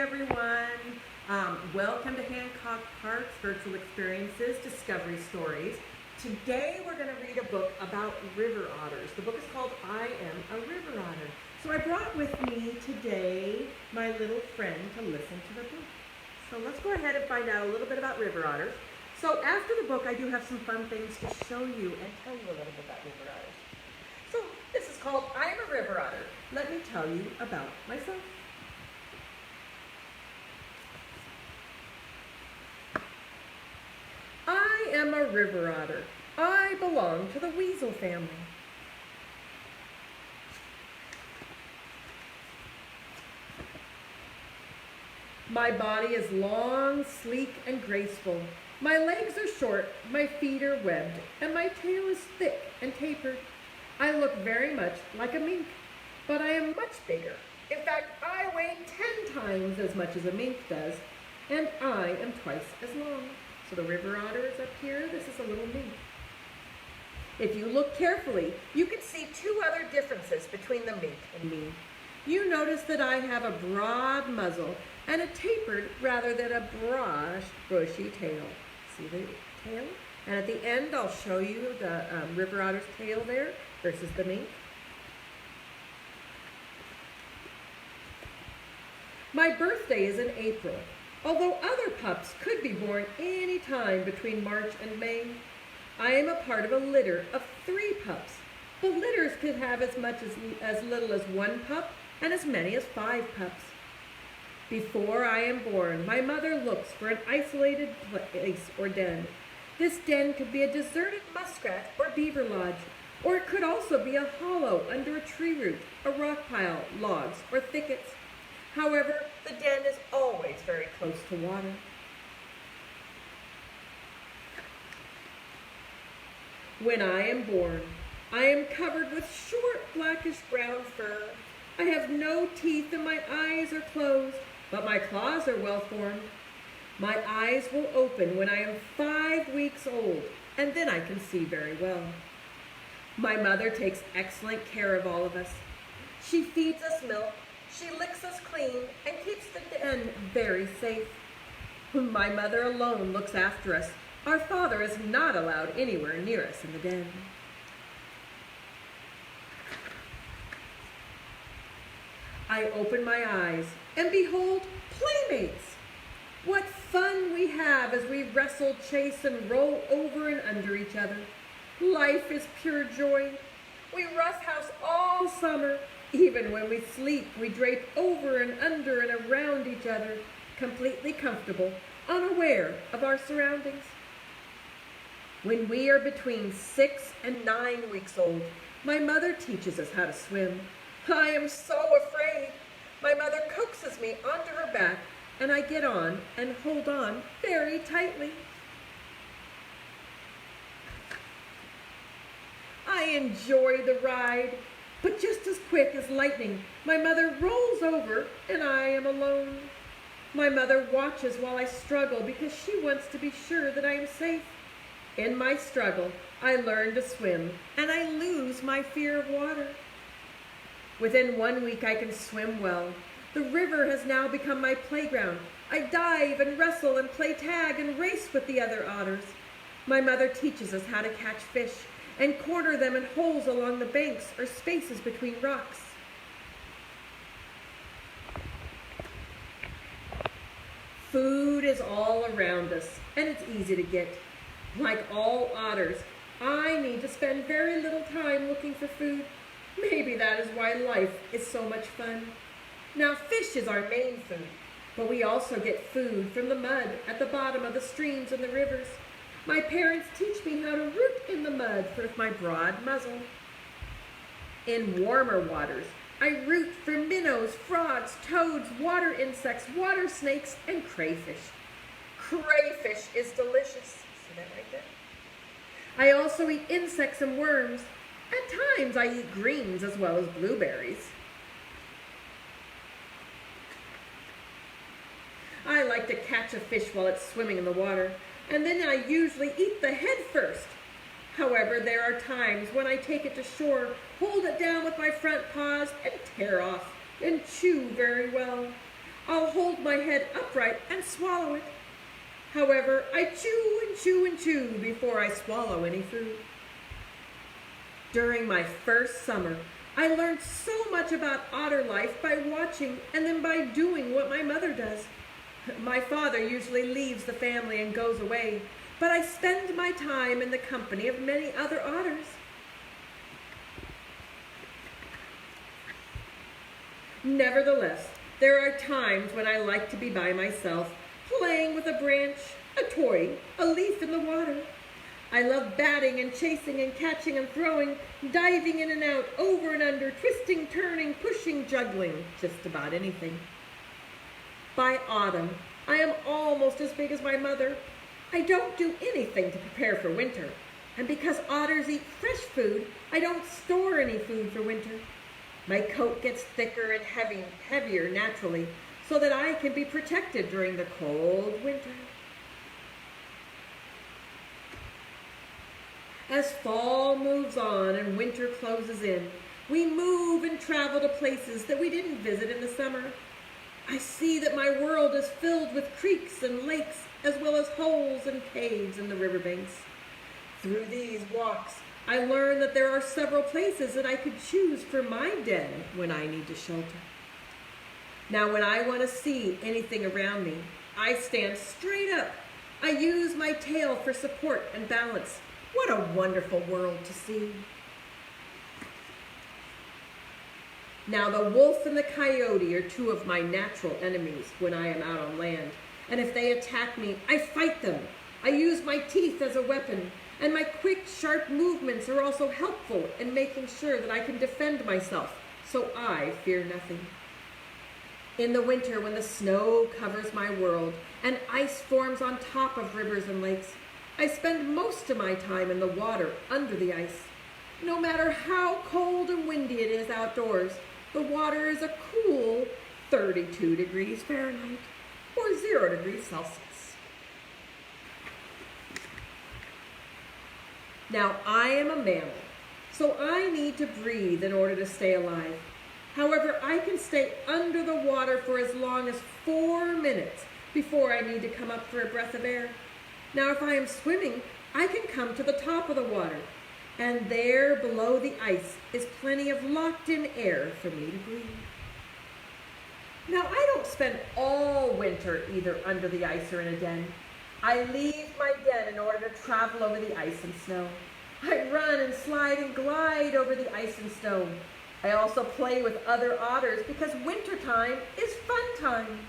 everyone. Welcome to Hancock Park's Virtual Experiences Discovery Stories. Today we're going to read a book about river otters. The book is called I Am a River Otter. So I brought with me today my little friend to listen to the book. So let's go ahead and find out a little bit about river otters. So after the book I do have some fun things to show you and tell you a little bit about river otters. So this is called I Am a River Otter. Let me tell you about myself. I am a river otter. I belong to the weasel family. My body is long, sleek, and graceful. My legs are short, my feet are webbed, and my tail is thick and tapered. I look very much like a mink, but I am much bigger. In fact, I weigh 10 times as much as a mink does, and I am twice as long. So the river otter is up here. This is a little mink. If you look carefully, you can see two other differences between the mink and me. You notice that I have a broad muzzle and a tapered rather than a broad, bushy tail. See the tail? And at the end, I'll show you the river otter's tail there versus the mink. My birthday is in April. Although other pups could be born any time between March and May, I am a part of a litter of 3 pups. The litters could have as little as 1 pup and as many as 5 pups. Before I am born, my mother looks for an isolated place or den. This den could be a deserted muskrat or beaver lodge, or it could also be a hollow under a tree root, a rock pile, logs, or thickets. However, the den is always very close to water. When I am born, I am covered with short blackish brown fur. I have no teeth and my eyes are closed, but my claws are well formed. My eyes will open when I am 5 weeks old, and then I can see very well. My mother takes excellent care of all of us. She feeds us milk. She licks us clean and keeps the den very safe. My mother alone looks after us. Our father is not allowed anywhere near us in the den. I open my eyes and behold playmates. What fun we have as we wrestle, chase, and roll over and under each other. Life is pure joy. We roughhouse all summer. Even when we sleep, we drape over and under and around each other, completely comfortable, unaware of our surroundings. When we are between 6 and 9 weeks old, my mother teaches us how to swim. I am so afraid. My mother coaxes me onto her back, and I get on and hold on very tightly. I enjoy the ride. But just as quick as lightning, my mother rolls over and I am alone. My mother watches while I struggle because she wants to be sure that I am safe. In my struggle, I learn to swim and I lose my fear of water. Within 1 week, I can swim well. The river has now become my playground. I dive and wrestle and play tag and race with the other otters. My mother teaches us how to catch fish and corner them in holes along the banks or spaces between rocks. Food is all around us, and it's easy to get. Like all otters, I need to spend very little time looking for food. Maybe that is why life is so much fun. Now, fish is our main food, but we also get food from the mud at the bottom of the streams and the rivers. My parents teach me how to root in the mud with my broad muzzle. In warmer waters, I root for minnows, frogs, toads, water insects, water snakes, and crayfish. Crayfish is delicious. See that right there? I also eat insects and worms. At times, I eat greens as well as blueberries. I like to catch a fish while it's swimming in the water, and then I usually eat the head first. However, there are times when I take it to shore, hold it down with my front paws, and tear off and chew very well. I'll hold my head upright and swallow it. However, I chew and chew and chew before I swallow any food. During my first summer, I learned so much about otter life by watching and then by doing what my mother does. My father usually leaves the family and goes away, but I spend my time in the company of many other otters. Nevertheless, there are times when I like to be by myself, playing with a branch, a toy, a leaf in the water. I love batting and chasing and catching and throwing, diving in and out, over and under, twisting, turning, pushing, juggling, just about anything. By autumn, I am almost as big as my mother. I don't do anything to prepare for winter. And because otters eat fresh food, I don't store any food for winter. My coat gets thicker and heavier naturally, so that I can be protected during the cold winter. As fall moves on and winter closes in, we move and travel to places that we didn't visit in the summer. I see that my world is filled with creeks and lakes, as well as holes and caves in the riverbanks. Through these walks, I learn that there are several places that I could choose for my den when I need to shelter. Now, when I want to see anything around me, I stand straight up. I use my tail for support and balance. What a wonderful world to see. Now, the wolf and the coyote are two of my natural enemies when I am out on land. And if they attack me, I fight them. I use my teeth as a weapon, and my quick, sharp movements are also helpful in making sure that I can defend myself, so I fear nothing. In the winter, when the snow covers my world and ice forms on top of rivers and lakes, I spend most of my time in the water under the ice. No matter how cold and windy it is outdoors, the water is a cool 32 degrees Fahrenheit or 0 degrees Celsius. Now, I am a mammal, so I need to breathe in order to stay alive. However, I can stay under the water for as long as 4 minutes before I need to come up for a breath of air. Now, if I am swimming, I can come to the top of the water, and there below the ice is plenty of locked-in air for me to breathe. Now, I don't spend all winter either under the ice or in a den. I leave my den in order to travel over the ice and snow. I run and slide and glide over the ice and snow. I also play with other otters because wintertime is fun time.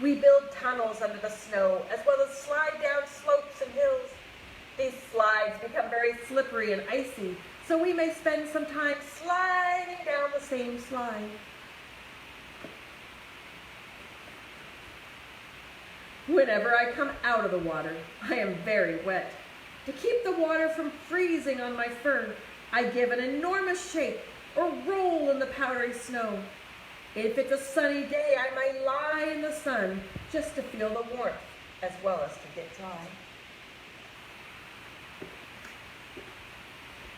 We build tunnels under the snow as well as slide down slopes and hills. These slides become very slippery and icy, so we may spend some time sliding down the same slide. Whenever I come out of the water, I am very wet. To keep the water from freezing on my fur, I give an enormous shake or roll in the powdery snow. If it's a sunny day, I might lie in the sun just to feel the warmth as well as to get dry.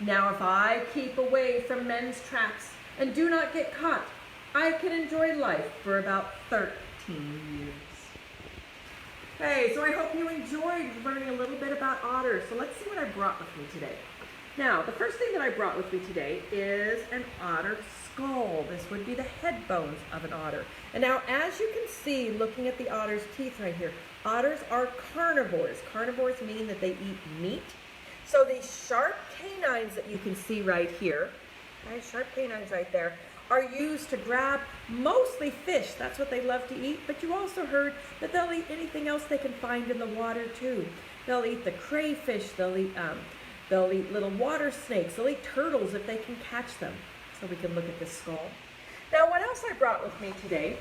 Now, if I keep away from men's traps and do not get caught, I can enjoy life for about 13 years. Hey, so I hope you enjoyed learning a little bit about otters. So let's see what I brought with me today. Now, the first thing that I brought with me today is an otter skull. This would be the head bones of an otter. And now, as you can see, looking at the otter's teeth right here, otters are carnivores. Carnivores mean that they eat meat. So these sharp canines that you can see right here, okay, sharp canines right there, are used to grab mostly fish. That's what they love to eat. But you also heard that they'll eat anything else they can find in the water too. They'll eat the crayfish. They'll eat little water snakes. They'll eat turtles if they can catch them. So we can look at this skull. Now, what else I brought with me today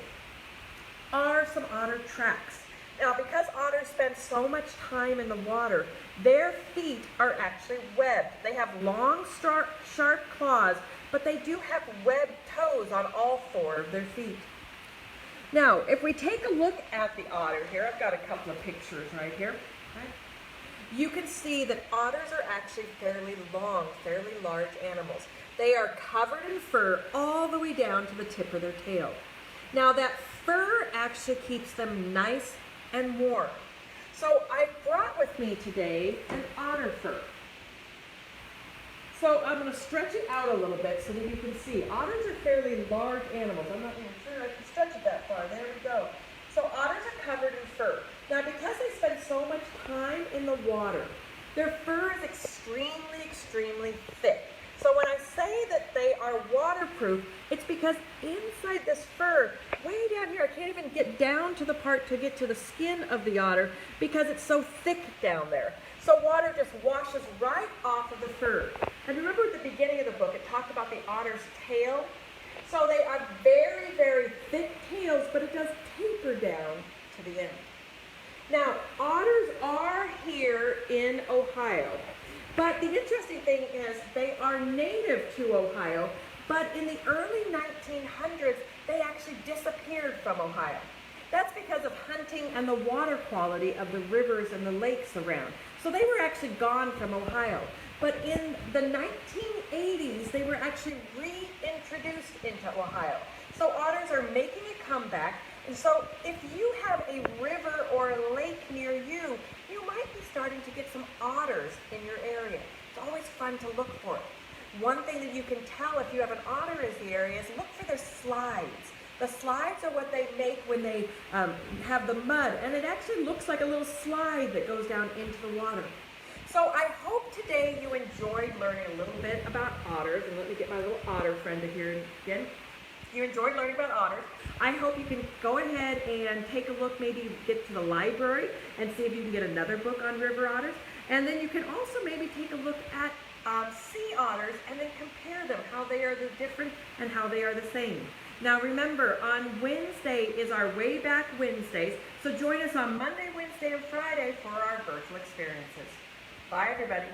are some otter tracks. Now, because otters spend so much time in the water, their feet are actually webbed. They have long, sharp claws, but they do have webbed toes on all 4 of their feet. Now, if we take a look at the otter here, I've got a couple of pictures right here. Okay. You can see that otters are actually fairly long, fairly large animals. They are covered in fur all the way down to the tip of their tail. Now, that fur actually keeps them nice and warm. So I brought with me today an otter fur. So I'm going to stretch it out a little bit so that you can see. Otters are fairly large animals. I'm not even sure I can stretch it that far. There we go. So otters are covered in fur. Now because they spend so much time in the water, their fur is extremely, extremely thick. So when I say that they are waterproof, it's because inside this fur, way down here, I can't even get down to the part to get to the skin of the otter because it's so thick down there. So water just washes right off of the fur. And remember at the beginning of the book, it talked about the otter's tail. So they are very, very thick tails, but it does taper down to the end. Now, otters are here in Ohio. But the interesting thing is they are native to Ohio, but in the early 1900s, they actually disappeared from Ohio. That's because of hunting and the water quality of the rivers and the lakes around. So they were actually gone from Ohio. But in the 1980s, they were actually reintroduced into Ohio. So otters are making a comeback. And so if you have a river or a lake near you, you might be starting to get some otters in your area. It's always fun to look for it. One thing that you can tell if you have an otter in the area is look for their slides. The slides are what they make when they have the mud, and it actually looks like a little slide that goes down into the water. So I hope today you enjoyed learning a little bit about otters, and let me get my little otter friend here again. You enjoyed learning about otters. I hope you can go ahead and take a look, maybe get to the library and see if you can get another book on river otters. And then you can also maybe take a look at sea otters and then compare them, how they are the different and how they are the same. Now remember, on Wednesday is our Way Back Wednesdays, so join us on Monday, Wednesday, and Friday for our virtual experiences. Bye everybody.